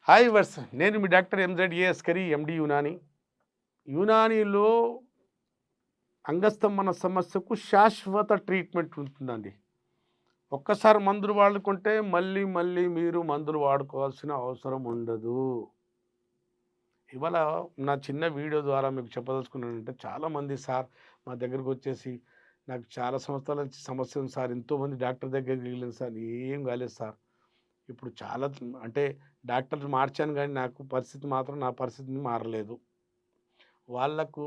Hi verse నేను మీ doctor ఎంజెడ్ఏ Askari ఎండి యునాని. యునానీలో అంగస్తంభన సమస్యకు శాశ్వత ట్రీట్మెంట్ ఉంటుందండి. ఒక్కసారి మందులు వాడుకుంటే మళ్ళీ మళ్ళీ మీరు మందులు వాడుకోవాల్సిన అవసరం ఉండదు. ఇవాళ నా చిన్న వీడియో ద్వారా మీకు చెప్పదలుచుకున్నానంటే, చాలామంది సార్ మా దగ్గరకు వచ్చేసి నాకు చాలా సంవత్సరాల నుంచి సమస్య ఉంది సార్, ఎంతోమంది డాక్టర్ దగ్గరికి వెళ్ళాను సార్, ఏం కాలేదు సార్. ఇప్పుడు చాలా అంటే డాక్టర్లు మార్చాను కానీ నాకు పరిస్థితి మాత్రం నా పరిస్థితిని మారలేదు. వాళ్ళకు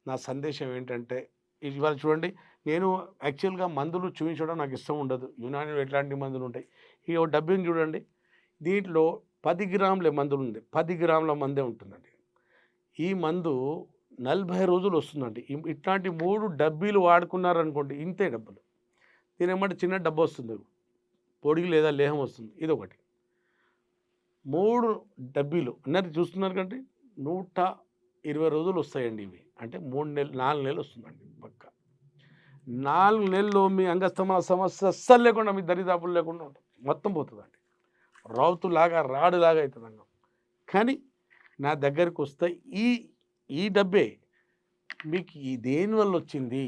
నా సందేశం ఏంటంటే, ఇవాళ చూడండి, నేను యాక్చువల్‌గా మందులు చూయించడం నాకు ఇష్టం ఉండదు. యునానిలో ఎట్లాంటి మందులు ఉంటాయి. ఈ ఓ డబ్బిని చూడండి. దీంట్లో 10 గ్రాముల మందులుంది. 10 గ్రాముల మందే ఉంటుందండి. ఈ మందు 40 రోజులు వస్తుందండి. ఇట్లాంటి 3 డబ్బీలు వాడుకున్నారనుకోండి, ఇంతే డబ్బులు. దీనెమ్మటే చిన్న డబ్బొస్తుంది. పొడి లేదా లేహం వస్తుంది. ఇదొకటి. 3 డబ్బీలు అన్నది చూస్తున్నారు కంటే 120 రోజులు వస్తాయండి ఇవి. అంటే 3 నెలలు 4 నెలలు వస్తుందండి పక్కా. 4 నెలల్లో మీ అంగస్తంభన సమస్య అస్సలు లేకుండా, మీ దరిదాపులు లేకుండా ఉంటుంది. మొత్తం పోతుందండి. రావుతులాగా రాడులాగా అవుతుంది అంగం. కానీ నా దగ్గరికి వస్తే ఈ ఈ డబ్బే మీకు ఈ దేనివల్ల వచ్చింది,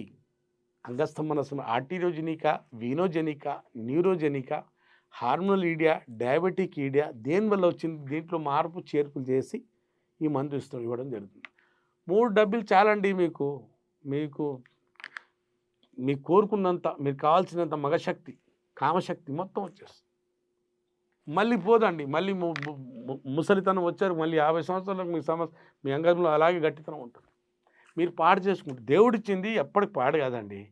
అంగస్తంభన ఆర్టీరియోజెనికా, వీనోజెనికా, న్యూరోజెనికా, హార్మోనల్ ఈడియా, డయాబెటిక్ ఈడియా, దేనివల్ల వచ్చింది, దీంట్లో మార్పు చేర్పులు చేసి ఈ మందు ఇవ్వడం జరుగుతుంది. 3 డబ్బులు చాలండి మీకు. మీకు మీకు కోరుకున్నంత, మీకు కావాల్సినంత మగశక్తి, కామశక్తి మొత్తం వచ్చేస్తుంది. మళ్ళీ పోదండి. మళ్ళీ ముసలితనం వచ్చారు, మళ్ళీ 50 సంవత్సరాలకు మీ మీ అంగంలో అలాగే గట్టితనం ఉంటుంది. మీరు పాడు చేసుకుంటారు. దేవుడిచ్చింది ఎప్పటికి పాడు కాదండి.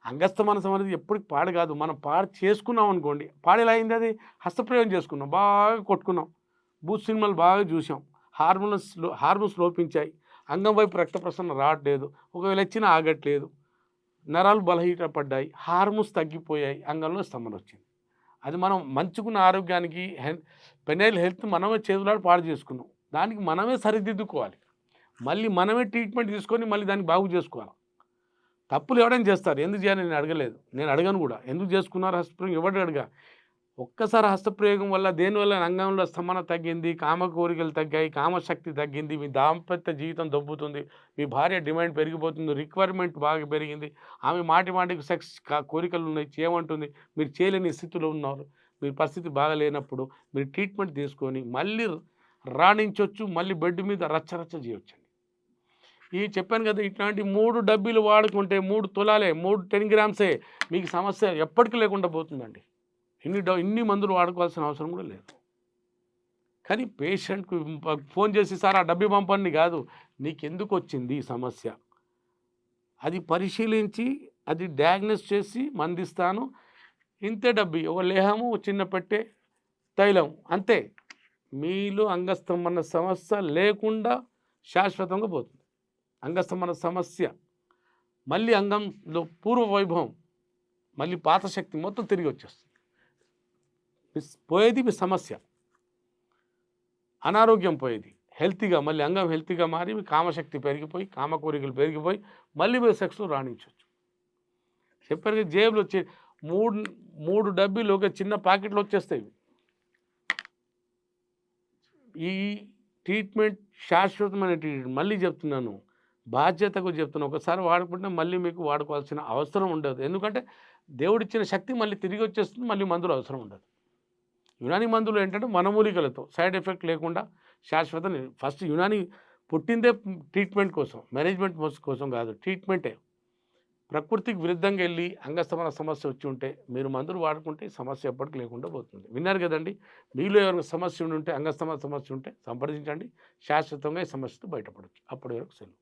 అంగస్తమానసం అనేది ఎప్పటికి పాడు కాదు. మనం పాడు చేసుకున్నాం అనుకోండి, పాడు ఎలా అయింది? అది హస్తప్రయోగం చేసుకున్నాం, బాగా కొట్టుకున్నాం, బూత్ సినిమాలు బాగా చూసాం, హార్మోన్స్ లోపించాయి, అంగం వైపు రక్త ప్రసరణ రావట్లేదు, ఒకవేళ ఇచ్చినా ఆగట్లేదు, నరాలు బలహీనపడ్డాయి, హార్మోన్స్ తగ్గిపోయాయి, అంగంలో స్తంభన వచ్చింది. అది మనం మంచుకున్న ఆరోగ్యానికి పెనైల్ హెల్త్ మనమే చేతులాడు పాడు చేసుకున్నాం. దానికి మనమే సరిదిద్దుకోవాలి. మళ్ళీ మనమే ట్రీట్మెంట్ తీసుకొని మళ్ళీ దాన్ని బాగు చేసుకోవాలి. తప్పులు ఎవడైనా చేస్తారు, ఎందుకు చేయాలని నేను అడగలేదు, నేను అడగను కూడా. ఎందుకు చేసుకున్నారు హస్తప్రయోగం ఎవడు అడగా. ఒక్కసారి హస్తప్రయోగం వల్ల దేనివల్ల అంగంలో స్తంభన తగ్గింది, కామ కోరికలు తగ్గాయి, కామశక్తి తగ్గింది, మీ దాంపత్య జీవితం దొబ్బుతుంది, మీ భార్య డిమాండ్ పెరిగిపోతుంది, రిక్వైర్మెంట్ బాగా పెరిగింది, ఆమె మాటి మాటికి సెక్స్ కోరికలు ఉన్నాయి, చేయమంటుంది, మీరు చేయలేని స్థితిలో ఉన్నారు, మీ పరిస్థితి బాగా లేనప్పుడు మీరు ట్రీట్మెంట్ తీసుకొని మళ్ళీ రాణించవచ్చు, మళ్ళీ బెడ్ మీద రచ్చరచ్చ చేయొచ్చండి. ఈ చెప్పాను కదా, ఇట్లాంటి 3 డబ్బీలు వాడుకుంటే 3 తులాలే, 3 10 గ్రామ్సే, మీకు సమస్య ఎప్పటికీ లేకుండా పోతుందండి. ఇన్ని మందులు వాడుకోవాల్సిన అవసరం కూడా లేదు. కానీ పేషెంట్‌కు ఫోన్ చేసి సార్ ఆ డబ్బీ పంపండి కాదు, నీకెందుకు వచ్చింది ఈ సమస్య, అది పరిశీలించి అది డయాగ్నోస్ చేసి మందిస్తాను. ఇంతే డబ్బీ, ఒక లేహము, చిన్న పెట్టె, తైలం, అంతే. మీలో అంగస్తంభన సమస్య లేకుండా శాశ్వతంగా పోతుంది. అంగస్తంభన సమస్య మళ్ళీ అంగంలో పూర్వ వైభవం, మళ్ళీ పాత శక్తి మొత్తం తిరిగి వచ్చేస్తుంది. పోయేది మీ సమస్య, అనారోగ్యం పోయేది, హెల్తీగా మళ్ళీ అంగం హెల్తీగా మారి మీ కామశక్తి పెరిగిపోయి, కామ కోరికలు పెరిగిపోయి మళ్ళీ మీరు సెక్స్లో రాణించవచ్చు. చెప్పారు కదా, జేబులో వచ్చే 3 డబ్బీలు ఒక చిన్న ప్యాకెట్లో వచ్చేస్తాయి. ఈ ట్రీట్మెంట్ శాశ్వతమైన ట్రీట్మెంట్. మళ్ళీ చెప్తున్నాను, బాధ్యతకు చెప్తున్నాను. ఒకసారి వాడుకుంటే మళ్ళీ మీకు వాడుకోవాల్సిన అవసరం ఉండదు. ఎందుకంటే దేవుడిచ్చిన శక్తి మళ్ళీ తిరిగి వచ్చేస్తుంది, మళ్ళీ మందులు అవసరం ఉండదు. యునాని మందులు ఏంటంటే వనమూలికలతో సైడ్ ఎఫెక్ట్ లేకుండా శాశ్వత. ఫస్ట్ యునాని పుట్టిందే ట్రీట్మెంట్ కోసం, మేనేజ్మెంట్ కోసం కాదు, ట్రీట్మెంటే. ప్రకృతికి విరుద్ధంగా వెళ్ళి అంగస్తంభన సమస్య వచ్చి ఉంటే మీరు మందులు వాడుకుంటే సమస్య ఎప్పటికీ లేకుండా పోతుంది. విన్నారు కదండి. మీలో ఎవరికి సమస్య ఉంటే, అంగస్తంభన సమస్య ఉంటే సంప్రదించండి. శాశ్వతంగా ఈ సమస్యతో బయటపడవచ్చు. అప్పటి వరకు సెలవు.